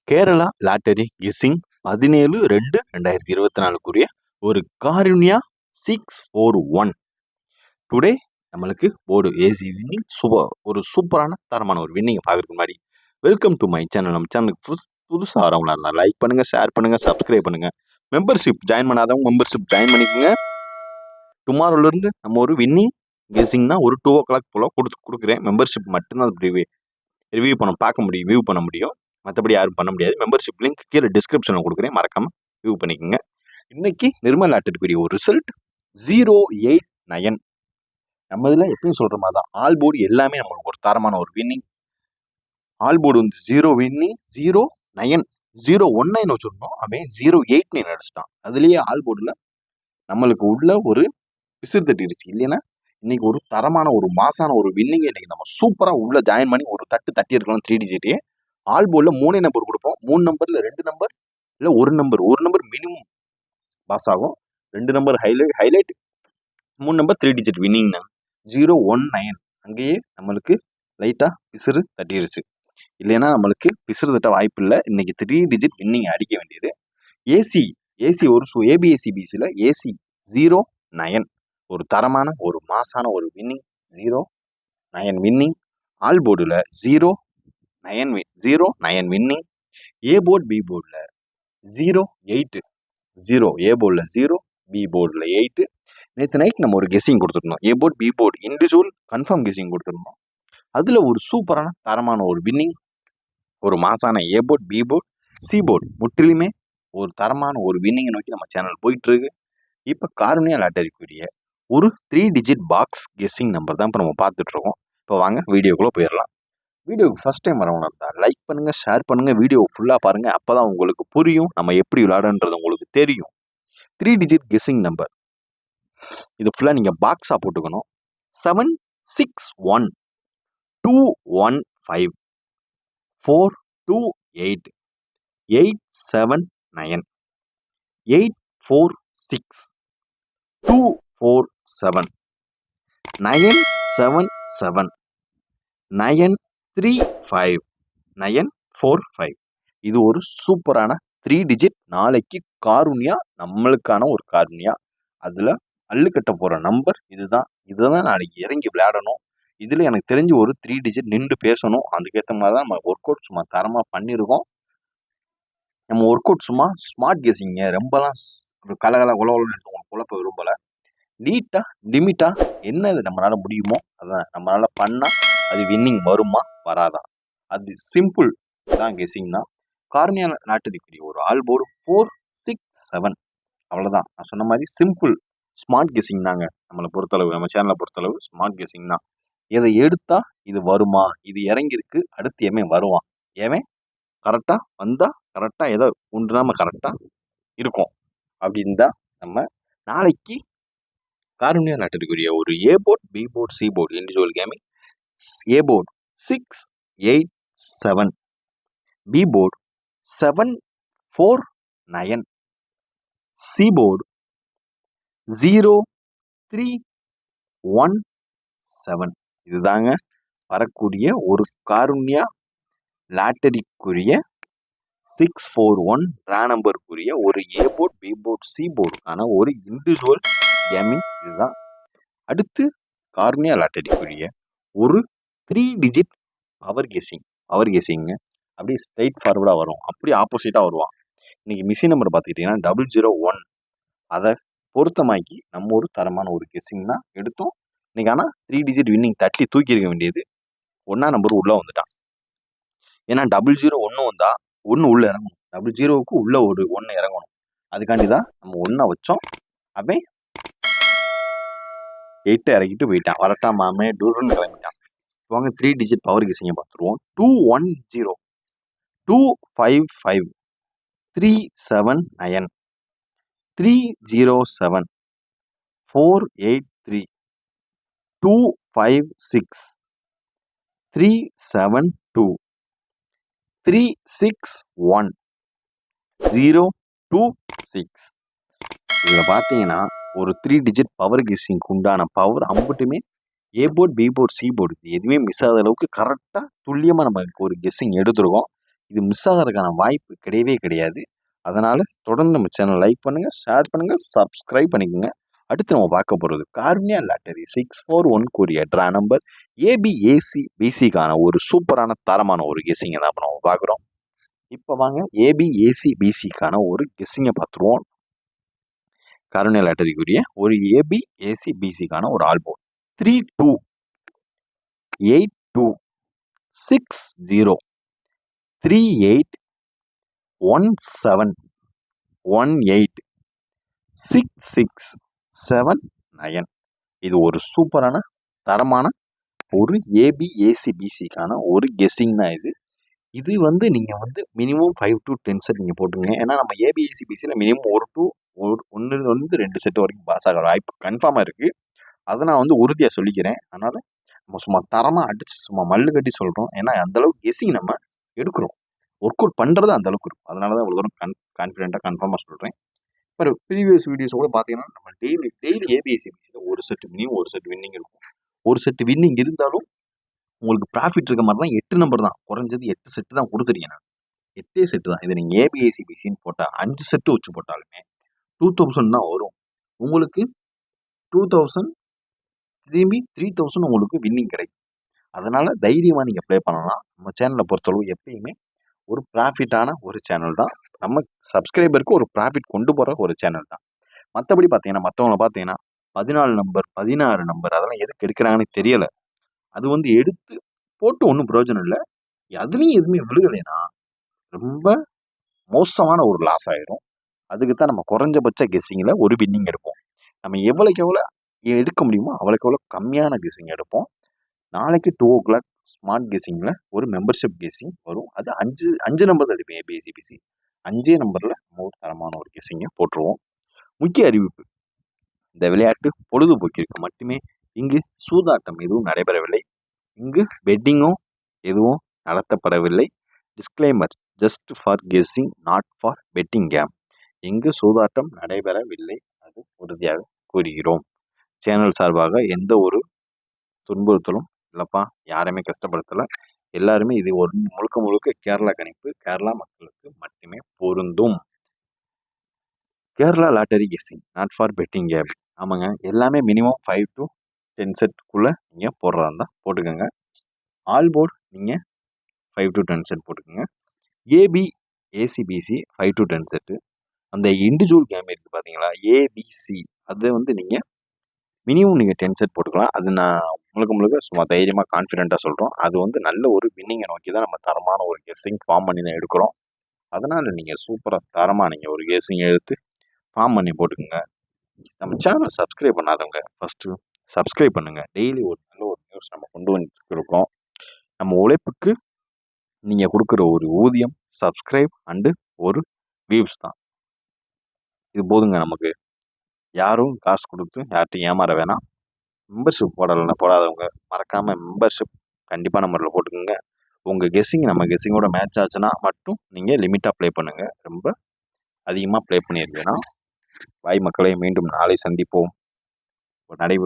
Kerala lottery guessing 17/2/2024 ஒரு Karunya 641. Today நம்மளுக்கு board AC winning ஒரு சூப்பரான தரமான ஒரு வின்னிங் பார்க்கறதுக்கு முன்னாடி வெல்கம் டு மை சேனல். நம்ம சேனலுக்கு புதுசாக வரவங்களா இருந்தால் லைக் பண்ணுங்க, ஷேர் பண்ணுங்க, சப்ஸ்கிரைப் பண்ணுங்க. மெம்பர்ஷிப் ஜாயின் பண்ணாதவங்க மெம்பர்ஷிப் ஜாயின் பண்ணிக்கோங்க. டுமாரோலேருந்து நம்ம ஒரு வின்னிங் கெஸ்ஸிங் தான் ஒரு 2 o'clock போல் கொடுக்குறேன். மெம்பர்ஷிப் மட்டும்தான் ரிவ்யூ பார்க்க முடியும், வியூ பண்ண முடியும். மற்றபடி யாரும் பண்ண முடியாது. மெம்பர்ஷிப் லிங்க் கீழே டிஸ்கிரிப்ஷனில் கொடுக்குறேன், மறக்காமல் வியூ பண்ணிக்கோங்க. இன்னைக்கு நிர்மல் லாட்டரிக்குரிய ஒரு ரிசல்ட் 089. நம்ம இதில் எப்பயும் சொல்கிற மாதிரி தான், ஆல் போர்டு எல்லாமே நம்மளுக்கு ஒரு தரமான ஒரு வின்னிங். ஆல் போர்டு வந்து 0 வின்னிங், 09 019 வச்சுருந்தோம், அவன் 089 அடிச்சிட்டான். அதுலேயே ஆல் போர்டில் நம்மளுக்கு உள்ள ஒரு பிசிறு தட்டிடுச்சு. இல்லைன்னா இன்னைக்கு ஒரு தரமான ஒரு மாசான ஒரு வின்னிங் இன்னைக்கு நம்ம சூப்பராக உள்ள ஜாயின் பண்ணி ஒரு தட்டி இருக்கலாம். 3 டிஜிட்டே ஆல் போர்டில் 3 நம்பர் கொடுப்போம். 3 நம்பரில் 2 நம்பர் இல்லை ஒரு நம்பர் மினிமம் பாஸ் ஆகும். 2 number highlight 3 number 3 digit winning தான். 019 அங்கேயே நம்மளுக்கு லைட்டாக பிசிறு தட்டிடுச்சு. இல்லைன்னா நம்மளுக்கு பிசிறு தட்ட வாய்ப்பு இல்லை. இன்னைக்கு 3 டிஜிட் வின்னிங் அடிக்க வேண்டியது. ஏசி ஒரு ஏபிஎஸ்சிபிசியில் ஏசி 09 ஒரு தரமான ஒரு மாசான ஒரு வின்னிங். 09 வின்னிங். ஆல் போர்டில் 009 வின்னிங். ஏ போர்டு பி போர்டில் 08 ஏ போர்டில் 0, பி போர்டில் 8. நேற்று நைட் நம்ம ஒரு கெஸ்ஸிங் கொடுத்துருந்தோம். A board B board individual confirm guessing கொடுத்துருந்தோம். அதில் ஒரு சூப்பரான தரமான ஒரு வின்னிங், ஒரு மாசான A board B board C board முற்றிலுமே ஒரு தரமான ஒரு வின்னிங்கை நோக்கி நம்ம சேனல் போயிட்டுருக்கு. இப்போ காருண்யா லாட்டரிக்குரிய ஒரு 3 டிஜிட் பாக்ஸ் கெஸ்ஸிங் நம்பர் தான் இப்போ நம்ம பார்த்துட்ருக்கோம். இப்போ வாங்க வீடியோக்குள்ளே போயிடலாம். வீடியோக்கு ஃபஸ்ட் டைம் வரவங்க இருந்தால் லைக் பண்ணுங்கள், ஷேர் பண்ணுங்கள், வீடியோ ஃபுல்லாக பாருங்கள். அப்போ தான் உங்களுக்கு புரியும், நம்ம எப்படி விளையாடுன்றது உங்களுக்கு தெரியும். 3 டிஜிட் கெஸ்ஸிங் நம்பர் இது ஃபுல்லாக நீங்கள் பாக்ஸாக போட்டுக்கணும். 761 215 428 879 846 247 977 935 945. இது ஒரு சூப்பரான 3 டிஜிட். நாளைக்கு காருண்யா நம்மளுக்கான ஒரு காருண்யா. அதில் அள்ளுக்கட்ட போகிற நம்பர் இதுதான் நாளைக்கு இறங்கி விளையாடணும். இதில் எனக்கு தெரிஞ்சு ஒரு 3 டிஜிட் நின்று பேசணும். அதுக்கேற்ற மாதிரி தான் நம்ம ஒர்க் அவுட் சும்மா தரமாக பண்ணியிருக்கோம். நம்ம ஒர்க் அவுட் சும்மா ஸ்மார்ட் கெஸ்ஸிங்க, ரொம்பலாம் குலகுலன்னு குழப்ப விரும்பலை. நீட்டாக லிமிட்டாக என்னது நம்மளால் முடியுமோ அதான் நம்மளால் பண்ணால் அது வின்னிங் வருமா வராதா, அது சிம்பிள் தான் கெஸ்ஸிங் தான். காருண்யா லாட்டரிக்குரிய ஒரு ஆல் போர்டு 467. அவ்வளோதான். நான் சொன்ன மாதிரி சிம்பிள் ஸ்மார்ட் கெஸ்ஸிங் தாங்க. நம்மளை பொறுத்தளவு, நம்ம சேனலை பொறுத்தளவு ஸ்மார்ட் கெஸ்ஸிங் தான். இதை எடுத்தா இது வருமா, இது இறங்கியிருக்கு, அடுத்து ஏன் வருவான், ஏன் கரெக்டாக வந்தால் கரெக்டாக ஏதோ உண்டு நம்ம கரெக்டாக இருக்கும் அப்படின்னு தான் நம்ம நாளைக்கு காருண்யா லாட்டரிக்குரிய ஒரு A board B board C board individual gaming. A board 687, B board 749, C board 0317. இதுதாங்க வரக்கூடிய ஒரு காருண்யா லாட்டரிக்குரிய 641 ரா நம்பருக்குரிய ஒரு A board B board C போர்டுக்கான ஒரு இண்டிவிஜுவல் கேமிங். இதுதான். அடுத்து காருண்யா லாட்டரிக்குரிய ஒரு 3 டிஜிட் பவர் கெஸ்ஸிங்க. அப்படியே ஸ்ட்ரைட் ஃபார்வர்டாக வரும், அப்படியே ஆப்போசிட்டாக வருவான். இன்னைக்கு மிஷின் நம்பர் பார்த்துக்கிட்டிங்கன்னா 001. அதை பொருத்தமாக்கி நம்ம ஒரு தரமான ஒரு கெஸ்ஸிங் தான் எடுத்தோம் இன்னைக்கு. ஆனால் 3 டிஜிட் வின்னிங் தட்டி தூக்கி இருக்க வேண்டியது 1 நம்பர் உள்ளே வந்துட்டான். ஏன்னா 001 வந்தால் 1 உள்ளே இறங்கணும், 00க்கு உள்ளே ஒரு 1 இறங்கணும். அதுக்காண்டி தான் நம்ம 1 வச்சோம். அவன் 8 இறக்கிட்டு போயிட்டான். வரட்டான் மாமே டூருன்னு கிளம்பிட்டான். வாங்க 3 டிஜிட் பவர் கெஸ்ஸிங்க பார்த்துருவோம். 210 255 379 307 483 256 372 361 026. இதில் பார்த்தீங்கன்னா ஒரு 3 டிஜிட் பவர் கெஸ்ஸிங்க்கு உண்டான பவர் அம்புட்டுமே A board B board C board எதுவுமே மிஸ் ஆகாத அளவுக்கு கரெக்டாக துல்லியமாக நம்ம ஒரு கெஸ்ஸிங் எடுத்துருக்கோம். இது மிஸ் ஆகிறதுக்கான வாய்ப்பு கிடையவே கிடையாது. அதனால் தொடர்ந்து நம்ம சேனல் லைக் பண்ணுங்கள், ஷேர் பண்ணுங்கள், சப்ஸ்கிரைப் பண்ணிக்கோங்க. அடுத்து நம்ம பார்க்க போகிறது காருண்யா லாட்டரி 641 கூடிய ட்ரா நம்பர் ஏபிஏசி பிசிக்கான ஒரு சூப்பரான தரமான ஒரு கெஸ்ஸிங்கை தான் நம்ம பார்க்குறோம். இப்போ வாங்க ஏபிஏசி பிசிக்கான ஒரு கெஸ்ஸிங்கை பார்த்துருவோம். காருண்யா லாட்டரிக்குரிய ஒரு ஏபிஏசி பிசிக்கான ஒரு ஆல்போர்ட் 32 82 60 38 17 18 66 79. இது ஒரு சூப்பரான தரமான ஒரு ஏபிஏசிபிசிக்கான ஒரு கெஸ்ஸிங் தான் இது. இது வந்து நீங்கள் வந்து மினிமம் 5 to 10 செட் நீங்கள் போட்டுங்க. ஏன்னா நம்ம ஏபிஏசிபிசியில் மினிமம் 1 to 2 செட் வரைக்கும் பாஸ் ஆகிற வாய்ப்பு கன்ஃபார்மாக இருக்குது. அதை நான் வந்து உறுதியாக சொல்லிக்கிறேன். அதனால் நம்ம சும்மா தரமாக அடித்து சும்மா மல்லு கட்டி சொல்கிறோம். ஏன்னா அந்தளவுக்கு கெஸ்ஸிங் நம்ம எடுக்கிறோம், ஒர்க் அவுட் பண்ணுறது அந்தளவுக்கு இருக்கும். அதனால தான் இவ்வளோ தூரம் கான்ஃபிடென்ட்டாக கன்ஃபார்மாக சொல்கிறேன். இப்போ ப்ரீவியஸ் வீடியோஸ் கூட பார்த்தீங்கன்னா நம்ம டெய்லி ஏபிஎஸ்சிபிசியில் ஒரு செட் மினிமம் ஒரு செட் வின்னிங் இருக்கும். ஒரு செட் வின்னிங் இருந்தாலும் உங்களுக்கு ப்ராஃபிட் இருக்க மாதிரி தான் 8 நம்பர் தான், குறைஞ்சது 8 செட்டு தான் கொடுத்துருக்கேன் நான். 8 செட்டு தான். இதை நீங்கள் ஏபிஎஸ்சிபிசின்னு போட்டால் 5 செட்டு வச்சு போட்டாலுமே 2000 தான் வரும். உங்களுக்கு 2000 திரும்பி 3000 உங்களுக்கு வின்னிங் கிடைக்கும். அதனால் தைரியமாக நீங்கள் ப்ளே பண்ணலாம். நம்ம சேனலை பொறுத்தளவு எப்பயுமே ஒரு ப்ராஃபிட்டான ஒரு சேனல் தான். நம்ம சப்ஸ்கிரைபருக்கு ஒரு ப்ராஃபிட் கொண்டு போகிற ஒரு சேனல் தான். மற்றபடி பார்த்தீங்கன்னா மற்றவங்களை பார்த்தீங்கன்னா 14 நம்பர் 16 நம்பர் அதெல்லாம் எதுக்கு எடுக்கிறாங்கன்னு தெரியலை. அது வந்து எடுத்து போட்டு ஒன்றும் பிரயோஜனம் இல்லை. அதுலேயும் எதுவுமே விழுகலைன்னா ரொம்ப மோசமான ஒரு லாஸ் ஆயிரும். அதுக்கு தான் நம்ம குறைஞ்சபட்ச கெஸ்ஸிங்கில் ஒரு வின்னிங் எடுப்போம். நம்ம எவ்வளோக்கு எவ்வளோ எடுக்க முடியுமோ அவ்வளோக்கு எவ்வளோ கம்மியான கெஸ்ஸிங் எடுப்போம். நாளைக்கு 2 o'clock ஸ்மார்ட் கெஸ்ஸிங்கில் ஒரு மெம்பர்ஷிப் கெஸ்ஸிங் வரும். அது 5 நம்பர் தான் எடுப்பேன். ஏபிஎஸ்சிபிசி 5 நம்பரில் நம்ம ஒரு தரமான ஒரு கெஸ்ஸிங்கை போட்டுருவோம். முக்கிய அறிவிப்பு: இந்த விளையாட்டு பொழுதுபோக்கிற்கு மட்டுமே. இங்கு சூதாட்டம் எதுவும் நடைபெறவில்லை. இங்கு பெட்டிங்கும் எதுவும் நடத்தப்படவில்லை. Disclaimer: just for guessing, not for betting game. இங்கு சூதாட்டம் நடைபெறவில்லை, அது உறுதியாக கூறுகிறோம். சேனல் சார்பாக எந்த ஒரு துன்புறுத்தலும் இல்லைப்பா, யாரையுமே கஷ்டப்படுத்தலை. எல்லாருமே இது ஒரு முழுக்க கேரளா கணிப்பு, கேரளா மக்களுக்கு மட்டுமே பொருந்தும். Kerala lottery guessing, not for betting game. ஆமாங்க, எல்லாமே மினிமம் 5 to 10 செட்டுக்குள்ளே நீங்கள் போடுறதா இருந்தால் போட்டுக்கோங்க. ஆல் போர்டு நீங்கள் 5 to 10 செட் போட்டுக்கோங்க. ஏபிஏசிபிசி 5 to 10 செட்டு. அந்த இண்டிவிஜுவல் கேம் இருக்குது பார்த்தீங்களா, ஏபிசி, அது வந்து நீங்கள் மினிமம் நீங்கள் 10 செட் போட்டுக்கலாம். அது நான் முழுக்க சும்மா தைரியமாக கான்ஃபிடென்ட்டாக சொல்கிறோம். அது வந்து நல்ல ஒரு வின்னிங்கை நோக்கி தான் நம்ம தரமான ஒரு கெஸ்ஸிங் ஃபார்ம் பண்ணி தான் எடுக்கிறோம். அதனால் நீங்கள் சூப்பராக தரமாக நீங்கள் ஒரு கெஸ்ஸிங் எடுத்து ஃபார்ம் பண்ணி போட்டுக்கோங்க. நம்ம சேனலை சப்ஸ்கிரைப் பண்ணாதவங்க ஃபஸ்ட்டு சப்ஸ்கிரைப் பண்ணுங்கள். டெய்லி ஒரு நல்ல ஒரு நியூஸ் நம்ம கொண்டு வந்துட்டு இருக்கோம். நம்ம உழைப்புக்கு நீங்கள் கொடுக்குற ஒரு ஊதியம் சப்ஸ்கிரைப் அண்டு ஒரு வியூஸ் தான். இது போதுங்க நமக்கு. யாரும் காசு கொடுத்து யார்கிட்டையும் ஏமாற வேணாம். மெம்பர்ஷிப் போடாதவங்க மறக்காமல் மெம்பர்ஷிப் கண்டிப்பாக நம்பரில் போட்டுக்கோங்க. உங்கள் கெஸ்ஸிங் நம்ம கெஸ்ஸிங்கோட மேட்ச் ஆச்சுன்னா மட்டும் நீங்கள் லிமிட்டாக ப்ளே பண்ணுங்கள். ரொம்ப அதிகமாக ப்ளே பண்ணியிருக்கேன்னா. வாய் மக்களை மீண்டும் நாளை சந்திப்போம். நடைபெறும்